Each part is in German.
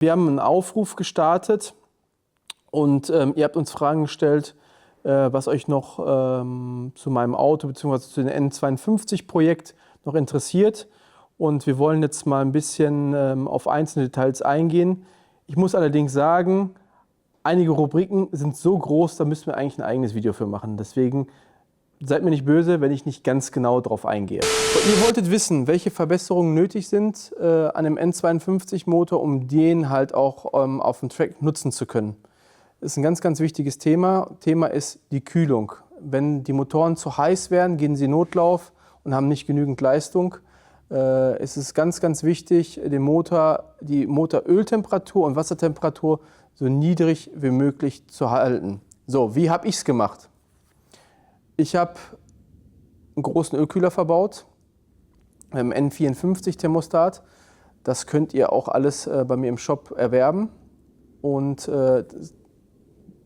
Wir haben einen Aufruf gestartet und ihr habt uns Fragen gestellt, was euch noch zu meinem Auto bzw. zu dem N52-Projekt noch interessiert. Und wir wollen jetzt mal ein bisschen auf einzelne Details eingehen. Ich muss allerdings sagen, einige Rubriken sind so groß, da müssen wir eigentlich ein eigenes Video für machen. Deswegen seid mir nicht böse, wenn ich nicht ganz genau drauf eingehe. Ihr wolltet wissen, welche Verbesserungen nötig sind an dem N52-Motor, um den halt auch auf dem Track nutzen zu können. Das ist ein ganz, ganz wichtiges Thema. Thema ist die Kühlung. Wenn die Motoren zu heiß werden, gehen sie in Notlauf und haben nicht genügend Leistung. Es ist ganz, ganz wichtig, die Motoröltemperatur und Wassertemperatur so niedrig wie möglich zu halten. So, wie habe ich es gemacht? Ich habe einen großen Ölkühler verbaut, im N54 Thermostat. Das könnt ihr auch alles bei mir im Shop erwerben. Und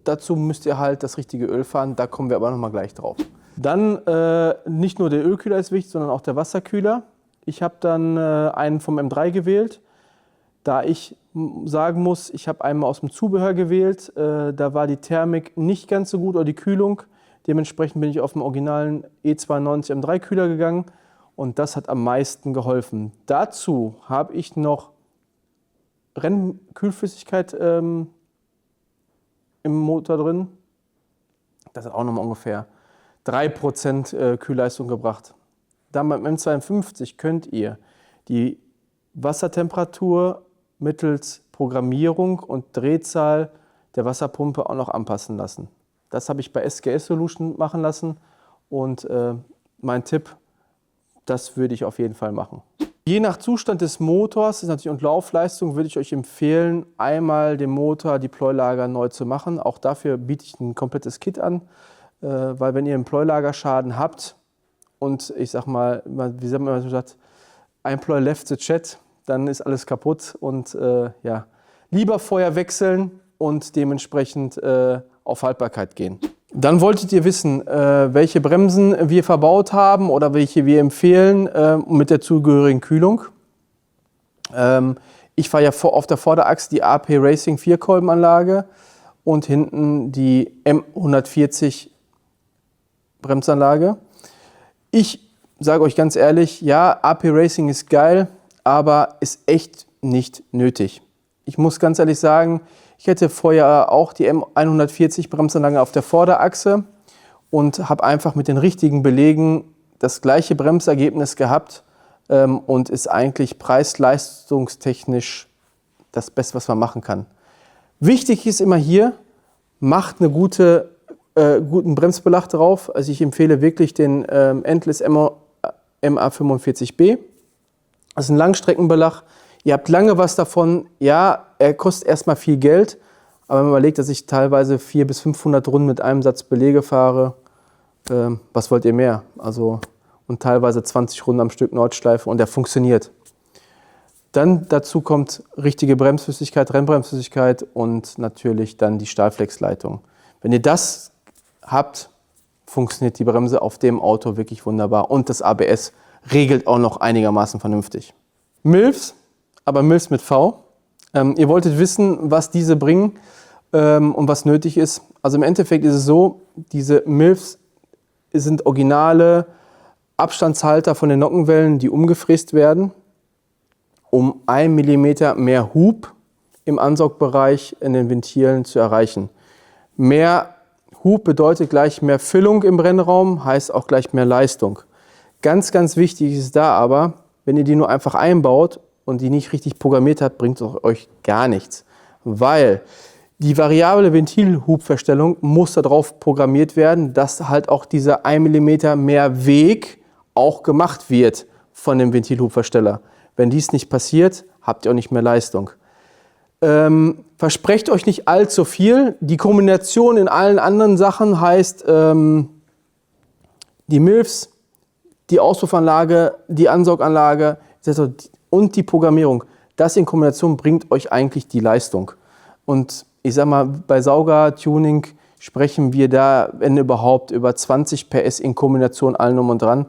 dazu müsst ihr halt das richtige Öl fahren, da kommen wir aber nochmal gleich drauf. Dann nicht nur der Ölkühler ist wichtig, sondern auch der Wasserkühler. Ich habe dann einen vom M3 gewählt. Da ich sagen muss, ich habe einen aus dem Zubehör gewählt, da war die Thermik nicht ganz so gut oder die Kühlung. Dementsprechend bin ich auf den originalen E92 M3 Kühler gegangen und das hat am meisten geholfen. Dazu habe ich noch Rennkühlflüssigkeit im Motor drin. Das hat auch noch mal ungefähr 3% Kühlleistung gebracht. Dann beim M52 könnt ihr die Wassertemperatur mittels Programmierung und Drehzahl der Wasserpumpe auch noch anpassen lassen. Das habe ich bei SGS Solution machen lassen und mein Tipp, das würde ich auf jeden Fall machen. Je nach Zustand des Motors und Laufleistung würde ich euch empfehlen, einmal den Motor, die Pleulager neu zu machen. Auch dafür biete ich ein komplettes Kit an, weil wenn ihr einen Pleulagerschaden habt und ich sag mal, wie sagt man gesagt, ein Pleu left the chat, dann ist alles kaputt und ja, lieber vorher wechseln und dementsprechend auf Haltbarkeit gehen. Dann wolltet ihr wissen, welche Bremsen wir verbaut haben oder welche wir empfehlen mit der zugehörigen Kühlung. Ich fahre ja auf der Vorderachse die AP Racing 4-Kolbenanlage und hinten die M140 Bremsanlage. Ich sage euch ganz ehrlich, ja, AP Racing ist geil, aber ist echt nicht nötig. Ich muss ganz ehrlich sagen, ich hätte vorher auch die M140 Bremsanlage auf der Vorderachse und habe einfach mit den richtigen Belegen das gleiche Bremsergebnis gehabt und ist eigentlich preis-leistungstechnisch das Beste, was man machen kann. Wichtig ist immer hier, macht einen guten Bremsbelag drauf. Also ich empfehle wirklich den Endless MA45B. Das ist ein Langstreckenbelag. Ihr habt lange was davon. Ja, er kostet erstmal viel Geld, aber wenn man überlegt, dass ich teilweise 400 bis 500 Runden mit einem Satz Belege fahre, was wollt ihr mehr? Also, und teilweise 20 Runden am Stück Nordschleife und der funktioniert. Dann dazu kommt richtige Bremsflüssigkeit, Rennbremsflüssigkeit und natürlich dann die Stahlflexleitung. Wenn ihr das habt, funktioniert die Bremse auf dem Auto wirklich wunderbar und das ABS regelt auch noch einigermaßen vernünftig. MILFs, aber MILFs mit V. Ihr wolltet wissen, was diese bringen und was nötig ist. Also im Endeffekt ist es so, diese MILFs sind originale Abstandshalter von den Nockenwellen, die umgefräst werden, um 1 mm mehr Hub im Ansaugbereich in den Ventilen zu erreichen. Mehr Hub bedeutet gleich mehr Füllung im Rennraum, heißt auch gleich mehr Leistung. Ganz, ganz wichtig ist da aber, wenn ihr die nur einfach einbaut und die nicht richtig programmiert habt, bringt es euch gar nichts. Weil die variable Ventilhubverstellung muss darauf programmiert werden, dass halt auch dieser 1 mm mehr Weg auch gemacht wird von dem Ventilhubversteller. Wenn dies nicht passiert, habt ihr auch nicht mehr Leistung. Versprecht euch nicht allzu viel. Die Kombination in allen anderen Sachen heißt die MILFs, die Auspuffanlage, die Ansauganlage und die Programmierung. Das in Kombination bringt euch eigentlich die Leistung. Und ich sag mal, bei Sauger-Tuning sprechen wir da, wenn überhaupt, über 20 PS in Kombination allen um und dran.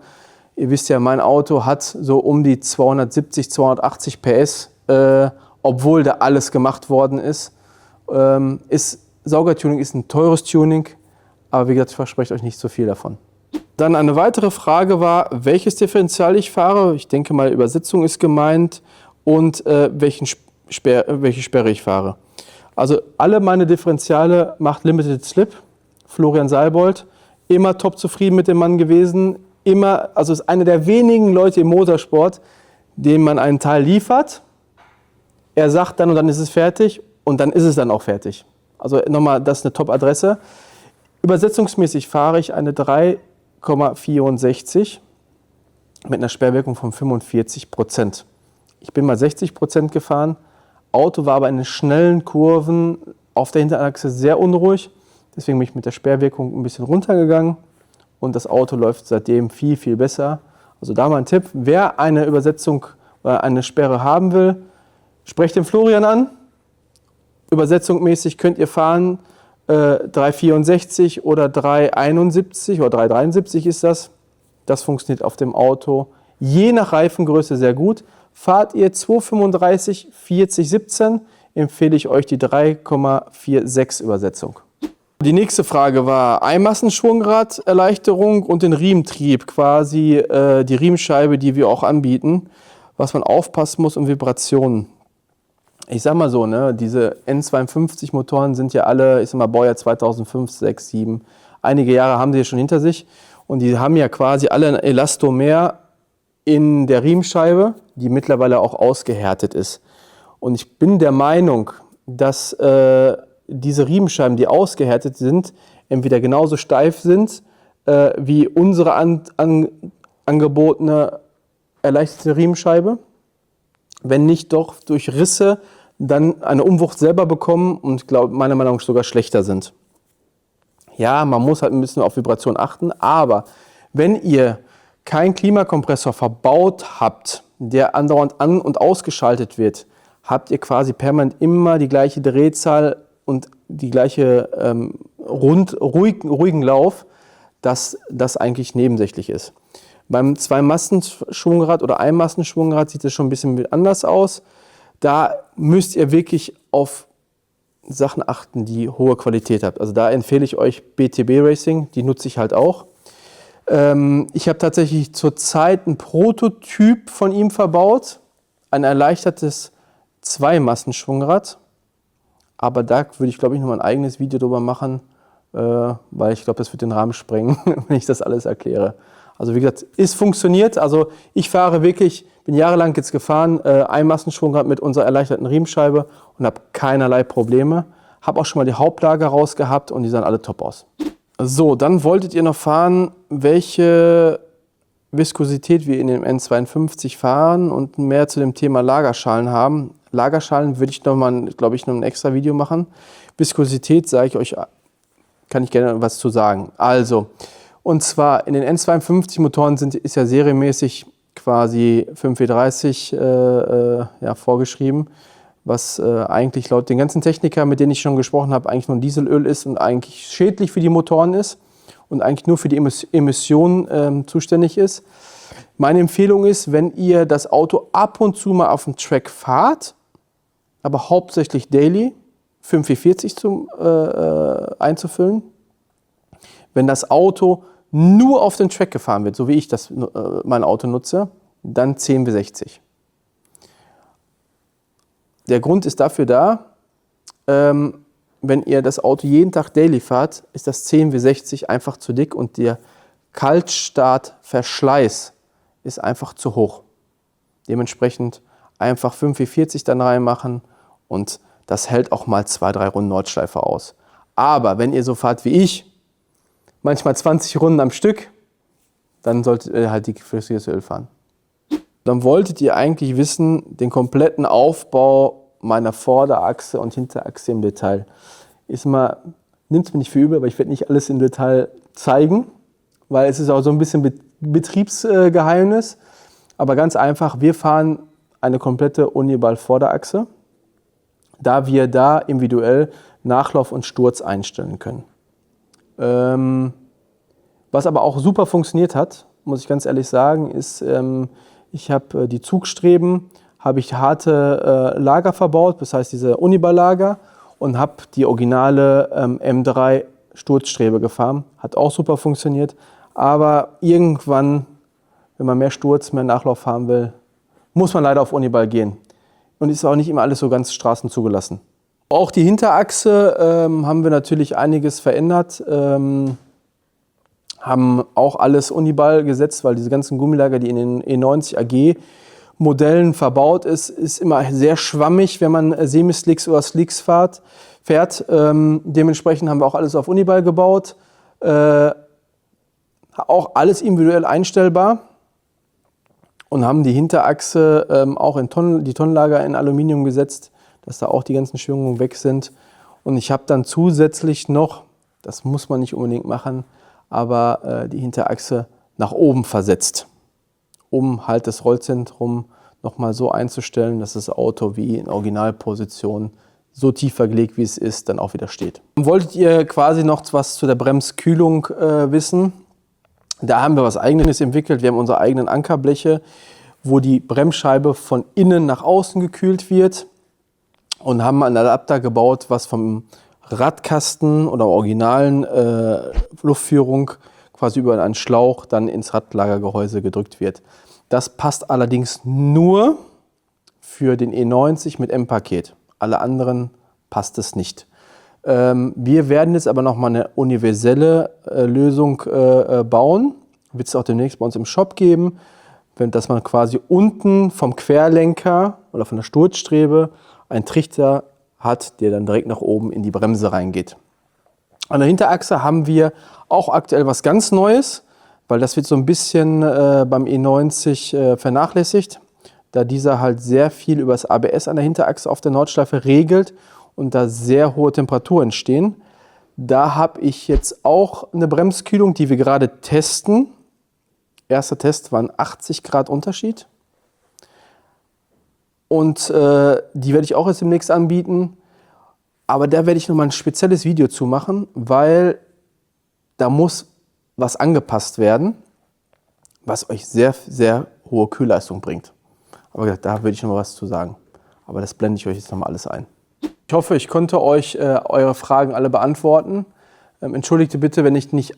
Ihr wisst ja, mein Auto hat so um die 270, 280 PS obwohl da alles gemacht worden ist. Saugertuning ist ein teures Tuning, aber wie gesagt, ich verspreche euch nicht so viel davon. Dann eine weitere Frage war, welches Differential ich fahre. Ich denke mal, Übersetzung ist gemeint und welche Sperre ich fahre. Also alle meine Differentiale macht Limited Slip. Florian Seibold, immer top zufrieden mit dem Mann gewesen. Also ist einer der wenigen Leute im Motorsport, dem man einen Teil liefert. Er sagt dann und dann ist es fertig und dann ist es dann auch fertig. Also nochmal, das ist eine Top-Adresse. Übersetzungsmäßig fahre ich eine 3,64 mit einer Sperrwirkung von 45%. Ich bin mal 60% gefahren. Auto war aber in den schnellen Kurven auf der Hinterachse sehr unruhig. Deswegen bin ich mit der Sperrwirkung ein bisschen runtergegangen. Und das Auto läuft seitdem viel, viel besser. Also da mal ein Tipp. Wer eine Übersetzung oder eine Sperre haben will, sprecht den Florian an. Übersetzungsmäßig könnt ihr fahren 3,64 oder 3,71 oder 3,73 ist das. Das funktioniert auf dem Auto je nach Reifengröße sehr gut. Fahrt ihr 2,35, 40, 17, empfehle ich euch die 3,46 Übersetzung. Die nächste Frage war Einmassenschwungraderleichterung und den Riementrieb, quasi die Riemenscheibe, die wir auch anbieten, was man aufpassen muss und Vibrationen. Ich sag mal so, ne, diese N52 Motoren sind ja alle, ich sag mal, Baujahr 2005, 6, 7. Einige Jahre haben sie ja schon hinter sich und die haben ja quasi alle ein Elastomer in der Riemenscheibe, die mittlerweile auch ausgehärtet ist. Und ich bin der Meinung, dass diese Riemenscheiben, die ausgehärtet sind, entweder genauso steif sind wie unsere angebotene erleichterte Riemenscheibe, wenn nicht doch durch Risse dann eine Umwucht selber bekommen und ich glaube, meiner Meinung nach sogar schlechter sind. Ja, man muss halt ein bisschen auf Vibration achten, aber wenn ihr keinen Klimakompressor verbaut habt, der andauernd an- und ausgeschaltet wird, habt ihr quasi permanent immer die gleiche Drehzahl und die gleiche ruhigen Lauf, dass das eigentlich nebensächlich ist. Beim Zwei-Masten-Schwungrad oder Ein-Masten-Schwungrad sieht es schon ein bisschen anders aus. Da müsst ihr wirklich auf Sachen achten, die hohe Qualität haben. Also da empfehle ich euch BTB Racing, die nutze ich halt auch. Ich habe tatsächlich zurzeit einen Prototyp von ihm verbaut, ein erleichtertes Zwei-Masten-Schwungrad. Aber da würde ich, glaube ich, noch mal ein eigenes Video drüber machen, weil ich glaube, das wird den Rahmen sprengen, wenn ich das alles erkläre. Also wie gesagt, es funktioniert. Also ich fahre wirklich, bin jahrelang jetzt gefahren, Einmassenschwungrad mit unserer erleichterten Riemenscheibe und habe keinerlei Probleme. Habe auch schon mal die Hauptlager raus gehabt und die sahen alle top aus. So, dann wolltet ihr noch fahren, welche Viskosität wir in dem N52 fahren und mehr zu dem Thema Lagerschalen haben. Lagerschalen würde ich noch mal, glaube ich, noch ein extra Video machen. Viskosität sage ich euch, kann ich gerne was zu sagen. Also, und zwar in den N52 Motoren ist ja serienmäßig quasi 5W30 vorgeschrieben, was eigentlich laut den ganzen Technikern, mit denen ich schon gesprochen habe, eigentlich nur ein Dieselöl ist und eigentlich schädlich für die Motoren ist und eigentlich nur für die Emissionen zuständig ist. Meine Empfehlung ist, wenn ihr das Auto ab und zu mal auf dem Track fahrt, aber hauptsächlich daily, 5W40 einzufüllen. Wenn das Auto nur auf den Track gefahren wird, so wie ich mein Auto nutze, dann 10W60. Der Grund ist dafür da, wenn ihr das Auto jeden Tag daily fahrt, ist das 10W60 einfach zu dick und der Kaltstartverschleiß ist einfach zu hoch. Dementsprechend einfach 5W40 dann reinmachen und das hält auch mal 2-3 Runden Nordschleife aus. Aber wenn ihr so fahrt wie ich, manchmal 20 Runden am Stück, dann solltet ihr halt die flüssiges Öl fahren. Dann wolltet ihr eigentlich wissen, den kompletten Aufbau meiner Vorderachse und Hinterachse im Detail. Nimmt es mir nicht für übel, aber ich werde nicht alles im Detail zeigen, weil es ist auch so ein bisschen Betriebsgeheimnis. Aber ganz einfach, wir fahren eine komplette Uniball-Vorderachse, da wir da individuell Nachlauf und Sturz einstellen können. Was aber auch super funktioniert hat, muss ich ganz ehrlich sagen, ist, ich habe die Zugstreben, habe ich harte Lager verbaut, das heißt diese Uniball-Lager, und habe die originale M3 Sturzstrebe gefahren. Hat auch super funktioniert, aber irgendwann, wenn man mehr Sturz, mehr Nachlauf haben will, muss man leider auf Uniball gehen. Und ist auch nicht immer alles so ganz straßenzugelassen. Auch die Hinterachse haben wir natürlich einiges verändert. Haben auch alles Uniball gesetzt, weil diese ganzen Gummilager, die in den E90 AG Modellen verbaut ist immer sehr schwammig, wenn man Semi-Slicks oder Slicks fährt. Dementsprechend haben wir auch alles auf Uniball gebaut. Auch alles individuell einstellbar. Und haben die Hinterachse auch in die Tonnenlager in Aluminium gesetzt, dass da auch die ganzen Schwingungen weg sind. Und ich habe dann zusätzlich noch, das muss man nicht unbedingt machen, aber die Hinterachse nach oben versetzt, um halt das Rollzentrum nochmal so einzustellen, dass das Auto wie in Originalposition so tief verlegt, wie es ist, dann auch wieder steht. Wolltet ihr quasi noch was zu der Bremskühlung wissen? Da haben wir was Eigenes entwickelt. Wir haben unsere eigenen Ankerbleche, wo die Bremsscheibe von innen nach außen gekühlt wird, und haben einen Adapter gebaut, was vom Radkasten oder originalen Luftführung quasi über einen Schlauch dann ins Radlagergehäuse gedrückt wird. Das passt allerdings nur für den E90 mit M-Paket. Alle anderen passt es nicht. Wir werden jetzt aber noch mal eine universelle Lösung bauen. Wird es auch demnächst bei uns im Shop geben, dass man quasi unten vom Querlenker oder von der Sturzstrebe einen Trichter hat, der dann direkt nach oben in die Bremse reingeht. An der Hinterachse haben wir auch aktuell was ganz Neues, weil das wird so ein bisschen beim E90 vernachlässigt, da dieser halt sehr viel über das ABS an der Hinterachse auf der Nordschleife regelt und da sehr hohe Temperaturen entstehen. Da habe ich jetzt auch eine Bremskühlung, die wir gerade testen. Erster Test war ein 80 Grad Unterschied. Und die werde ich auch jetzt demnächst anbieten. Aber da werde ich nochmal ein spezielles Video zu machen, weil da muss was angepasst werden, was euch sehr, sehr hohe Kühlleistung bringt. Aber da würde ich noch mal was zu sagen. Aber das blende ich euch jetzt nochmal alles ein. Ich hoffe, ich konnte euch eure Fragen alle beantworten. Entschuldigt bitte, wenn ich nicht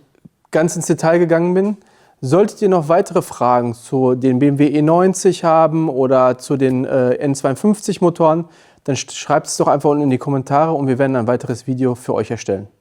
ganz ins Detail gegangen bin. Solltet ihr noch weitere Fragen zu den BMW E90 haben oder zu den N250 Motoren, dann schreibt es doch einfach unten in die Kommentare und wir werden ein weiteres Video für euch erstellen.